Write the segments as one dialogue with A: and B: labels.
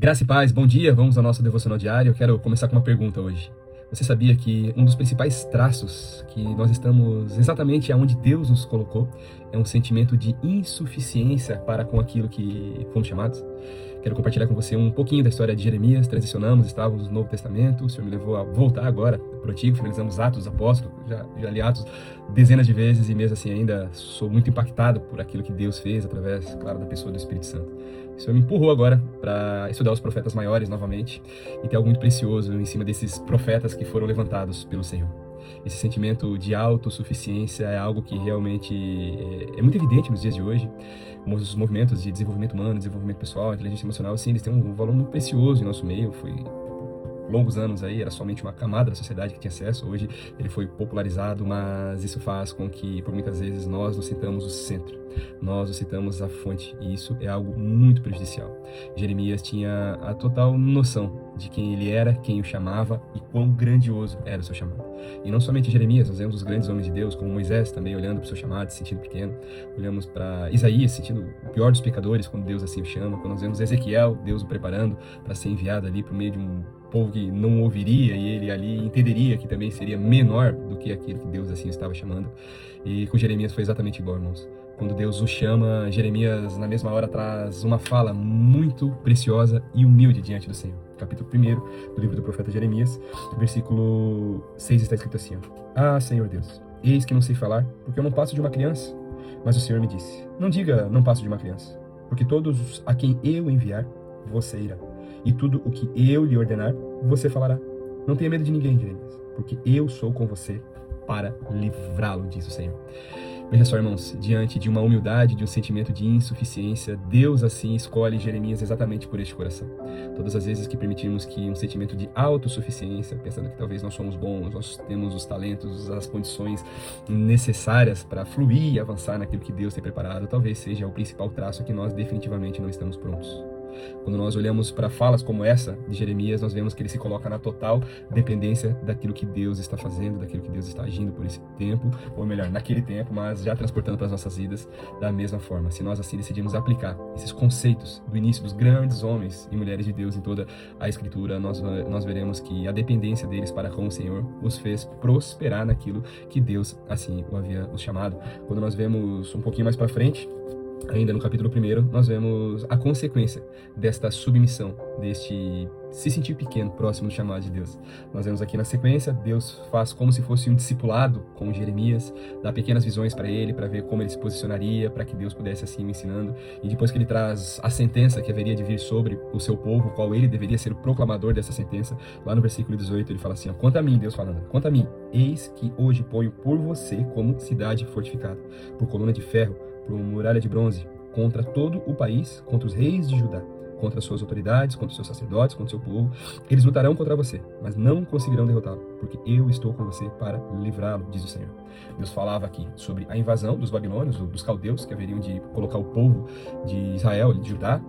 A: Graça e paz, bom dia, vamos ao nosso devocional diário. Eu quero começar com uma pergunta hoje. Você sabia que um dos principais traços que nós estamos exatamente aonde Deus nos colocou é um sentimento de insuficiência para com aquilo que fomos chamados? Quero compartilhar com você um pouquinho da história de Jeremias. Transicionamos, estávamos no Novo Testamento, o Senhor me levou a voltar agora para o Antigo, finalizamos Atos dos Apóstolos, já li Atos dezenas de vezes e mesmo assim ainda sou muito impactado por aquilo que Deus fez através, claro, da pessoa do Espírito Santo. O Senhor me empurrou agora para estudar os profetas maiores novamente e ter algo muito precioso em cima desses profetas que foram levantados pelo Senhor. Esse sentimento de autossuficiência é algo que realmente é muito evidente nos dias de hoje. Os movimentos de desenvolvimento humano, desenvolvimento pessoal, inteligência emocional, sim, eles têm um valor muito precioso em nosso meio. Foi longos anos aí, era somente uma camada da sociedade que tinha acesso. Hoje ele foi popularizado, mas isso faz com que, por muitas vezes, nós nos sintamos o centro, nós nos sintamos a fonte, e isso é algo muito prejudicial. Jeremias tinha a total noção de quem ele era, quem o chamava e quão grandioso era o seu chamado. E não somente Jeremias, nós vemos os grandes homens de Deus, como Moisés também olhando para o seu chamado, se sentindo pequeno. Olhamos para Isaías, sentindo o pior dos pecadores quando Deus assim o chama. Quando nós vemos Ezequiel, Deus o preparando para ser enviado ali para o meio de um povo que não ouviria, e ele ali entenderia que também seria menor do que aquilo que Deus assim estava chamando. E com Jeremias foi exatamente igual, irmãos. Quando Deus o chama, Jeremias na mesma hora traz uma fala muito preciosa e humilde diante do Senhor. Capítulo 1 do livro do profeta Jeremias, versículo 6 está escrito assim: Ah, Senhor Deus, eis que não sei falar, porque eu não passo de uma criança. Mas o Senhor me disse: Não diga, não passo de uma criança, porque todos a quem eu enviar, você irá. E tudo o que eu lhe ordenar, você falará. Não tenha medo de ninguém, Jeremias, porque eu sou com você para livrá-lo, diz o Senhor. Veja só, irmãos, diante de uma humildade, de um sentimento de insuficiência, Deus assim escolhe Jeremias exatamente por este coração. Todas as vezes que permitirmos que um sentimento de autossuficiência, pensando que talvez nós somos bons, nós temos os talentos, as condições necessárias para fluir e avançar naquilo que Deus tem preparado, talvez seja o principal traço que nós definitivamente não estamos prontos. Quando nós olhamos para falas como essa de Jeremias, nós vemos que ele se coloca na total dependência daquilo que Deus está fazendo, daquilo que Deus está agindo por esse tempo, ou melhor, naquele tempo, mas já transportando para as nossas vidas da mesma forma. Se nós assim decidimos aplicar esses conceitos do início dos grandes homens e mulheres de Deus em toda a Escritura, nós veremos que a dependência deles para com o Senhor os fez prosperar naquilo que Deus assim o havia os chamado. Quando nós vemos um pouquinho mais para frente, ainda no capítulo 1, nós vemos a consequência desta submissão, deste se sentir pequeno, próximo do chamado de Deus. Nós vemos aqui na sequência, Deus faz como se fosse um discipulado com Jeremias, dá pequenas visões para ele, para ver como ele se posicionaria, para que Deus pudesse assim o ensinando. E depois que ele traz a sentença que haveria de vir sobre o seu povo, qual ele deveria ser o proclamador dessa sentença, lá no versículo 18 ele fala assim, quanto a mim, Deus falando, quanto a mim, eis que hoje ponho por você como cidade fortificada, por coluna de ferro, por muralha de bronze, contra todo o país, contra os reis de Judá, contra as suas autoridades, contra os seus sacerdotes, contra o seu povo. Eles lutarão contra você, mas não conseguirão derrotá-lo, porque eu estou com você para livrá-lo, diz o Senhor. Deus falava aqui sobre a invasão dos babilônios, dos caldeus, que haveriam de colocar o povo de Israel, de Judá,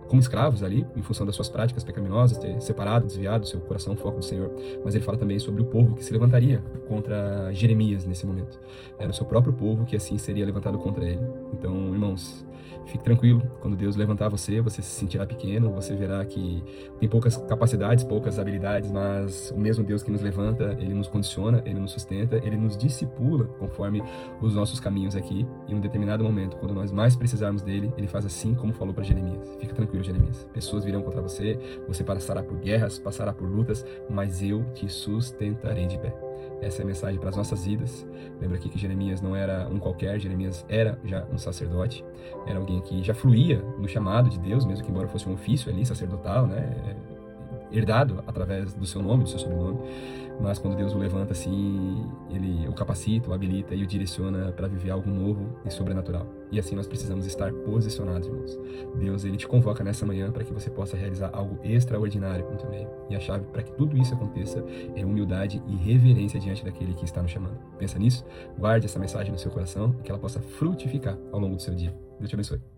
A: como escravos ali, em função das suas práticas pecaminosas, ter separado, desviado seu coração, o foco do Senhor. Mas ele fala também sobre o povo que se levantaria contra Jeremias nesse momento. Era o seu próprio povo que assim seria levantado contra ele. Então, irmãos, fique tranquilo, quando Deus levantar você, você se sentirá pequeno, você verá que tem poucas capacidades, poucas habilidades, mas o mesmo Deus que nos levanta, ele nos condiciona, ele nos sustenta, ele nos discipula conforme os nossos caminhos aqui. E em um determinado momento, quando nós mais precisarmos dele, ele faz assim como falou para Jeremias. Fica tranquilo, Jeremias. Pessoas virão contra você, você passará por guerras, passará por lutas, mas eu te sustentarei de pé. Essa é a mensagem para as nossas vidas. Lembra aqui que Jeremias não era um qualquer, Jeremias era já um sacerdote, era alguém que já fluía no chamado de Deus, mesmo que embora fosse um ofício ali sacerdotal, né, herdado através do seu nome, do seu sobrenome, mas quando Deus o levanta assim, ele o capacita, o habilita e o direciona para viver algo novo e sobrenatural. E assim nós precisamos estar posicionados, irmãos. Deus, ele te convoca nessa manhã para que você possa realizar algo extraordinário no teu meio. E a chave para que tudo isso aconteça é humildade e reverência diante daquele que está nos chamando. Pensa nisso, guarde essa mensagem no seu coração e que ela possa frutificar ao longo do seu dia. Deus te abençoe.